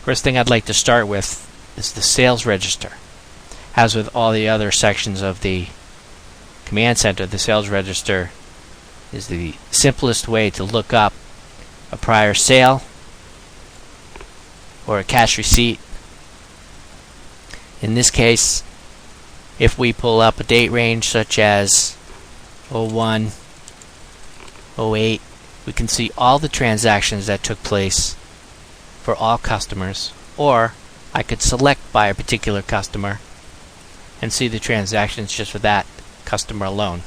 First thing I'd like to start with is the sales register. As with all the other sections of the command center, the sales register is the simplest way to look up a prior sale or a cash receipt. In this case, if we pull up a date range such as 01, 08, we can see all the transactions that took place for all customers, or I could select by a particular customer and see the transactions just for that customer alone.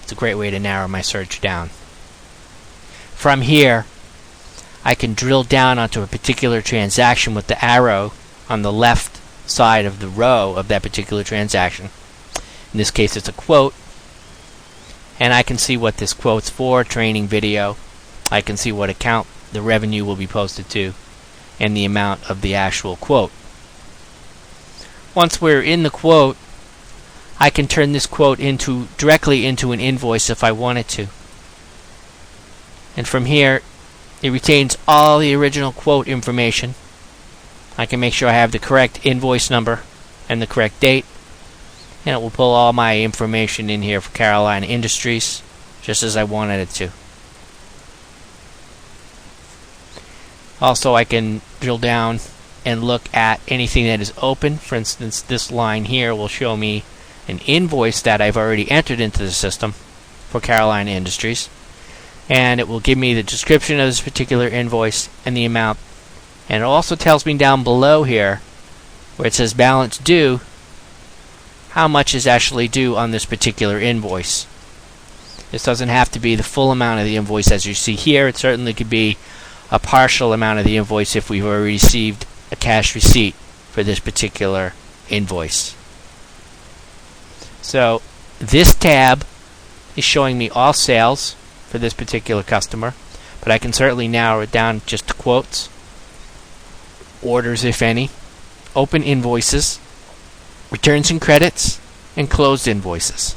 It's a great way to narrow my search down. From here, I can drill down onto a particular transaction with the arrow on the left side of the row of that particular transaction. In this case, it's a quote, and I can see what this quote's for, training video. I can see what account the revenue will be posted to, and the amount of the actual quote. Once we're in the quote, I can turn this quote directly into an invoice if I wanted to. And from here, it retains all the original quote information. I can make sure I have the correct invoice number and the correct date, and it will pull all my information in here for Carolina Industries, just as I wanted it to. Also, I can drill down and look at anything that is open. For instance, this line here will show me an invoice that I've already entered into the system for Carolina Industries, and it will give me the description of this particular invoice and the amount. And it also tells me down below here, where it says balance due, how much is actually due on this particular invoice. This doesn't have to be the full amount of the invoice as you see here. It certainly could be a partial amount of the invoice if we've already received a cash receipt for this particular invoice. So this tab is showing me all sales for this particular customer, but I can certainly narrow it down just to quotes, orders if any, open invoices, returns and credits, and closed invoices.